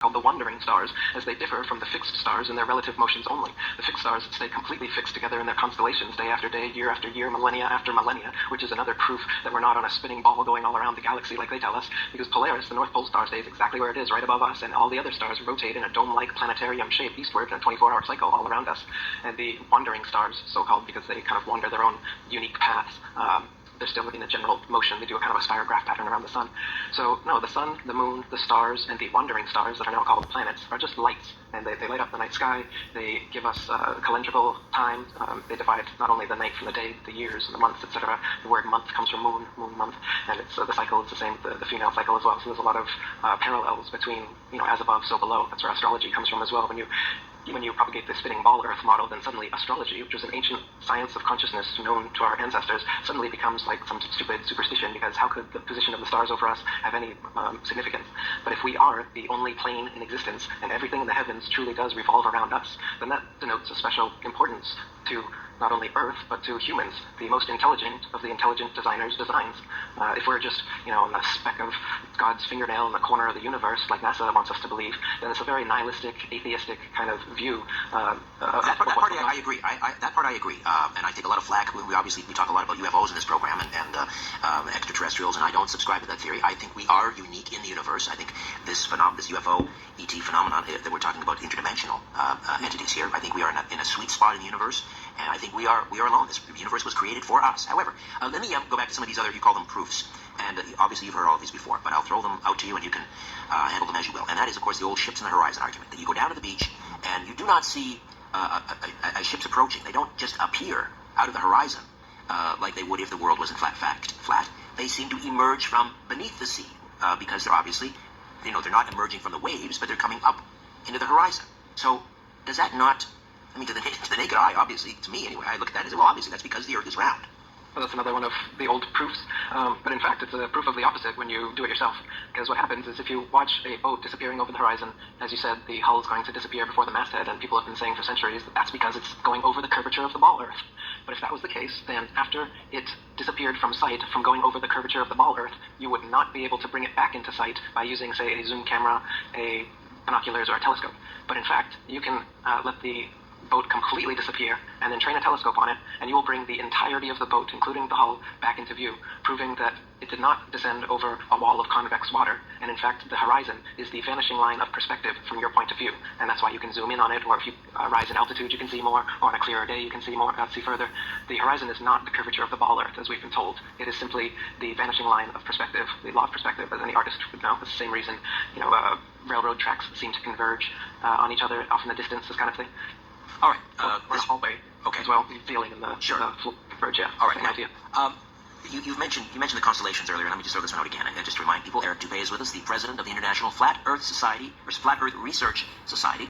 called the wandering stars, as they differ from the fixed stars in their relative motions only. The fixed stars stay completely fixed together in their constellations day after day, year after year, millennia after millennia, which is another proof that we're not on a spinning ball going all around the galaxy like they tell us, because Polaris, the North Pole star, stays exactly where it is, right above us, and all the other stars rotate in a dome-like planetarium shape eastward in a 24-hour cycle all around us. And the wandering stars, so-called because they kind of wander their own unique paths, they're still in a general motion. They do a kind of a spirograph pattern around the sun. So, no, the sun, the moon, the stars, and the wandering stars that are now called planets are just lights, and they light up the night sky. They give us calendrical time. They divide not only the night from the day, the years and the months, etc. The word month comes from moon, month, and it's the cycle is the same, the female cycle as well. So there's a lot of parallels between, as above, so below. That's where astrology comes from as well. When you propagate the spinning ball Earth model, then suddenly astrology, which was an ancient science of consciousness known to our ancestors, suddenly becomes like some stupid superstition, because how could the position of the stars over us have any significance? But if we are the only plane in existence, and everything in the heavens truly does revolve around us, then that denotes a special importance to not only Earth, but to humans, the most intelligent of the intelligent designers' designs. If we're just, a speck of God's fingernail in the corner of the universe, like NASA wants us to believe, then it's a very nihilistic, atheistic kind of view. That part I agree. That part I agree. And I take a lot of flack. We talk a lot about UFOs in this program and extraterrestrials, and I don't subscribe to that theory. I think we are unique in the universe. I think this UFO, ET phenomenon that we're talking about, interdimensional entities here, I think we are in a sweet spot in the universe, and I think we are alone. This universe was created for us. However, let me go back to some of these other, you call them proofs, and obviously you've heard all of these before, but I'll throw them out to you and you can handle them as you will. And that is, of course, the old ships in the horizon argument, that you go down to the beach and you do not see ships approaching. They don't just appear out of the horizon like they would if the world was in fact flat. They seem to emerge from beneath the sea because they're obviously, they're not emerging from the waves, but they're coming up into the horizon. So does that not, to the naked eye, obviously, to me anyway, I look at that and say, well, obviously that's because the Earth is round. Well, that's another one of the old proofs, but in fact it's a proof of the opposite when you do it yourself, because what happens is if you watch a boat disappearing over the horizon, as you said, the hull is going to disappear before the masthead, and people have been saying for centuries that that's because it's going over the curvature of the ball Earth. But if that was the case, then after it disappeared from sight, from going over the curvature of the ball Earth, you would not be able to bring it back into sight by using, say, a zoom camera, a binoculars, or a telescope. But in fact, you can let the boat completely disappear, and then train a telescope on it, and you will bring the entirety of the boat, including the hull, back into view, proving that it did not descend over a wall of convex water, and in fact the horizon is the vanishing line of perspective from your point of view, and that's why you can zoom in on it, or if you rise in altitude you can see more, or on a clearer day you can see more, see further. The horizon is not the curvature of the ball Earth, as we've been told. It is simply the vanishing line of perspective, the law of perspective, as any artist would know. It's the same reason, railroad tracks seem to converge on each other off in the distance, this kind of thing. All right. Or a hallway, okay, as well, the ceiling and the converge, yeah. All right. Same idea. You mentioned the constellations earlier, and let me just throw this one out again. And just to remind people, Eric Dubay is with us, the president of the International Flat Earth Society, or Flat Earth Research Society.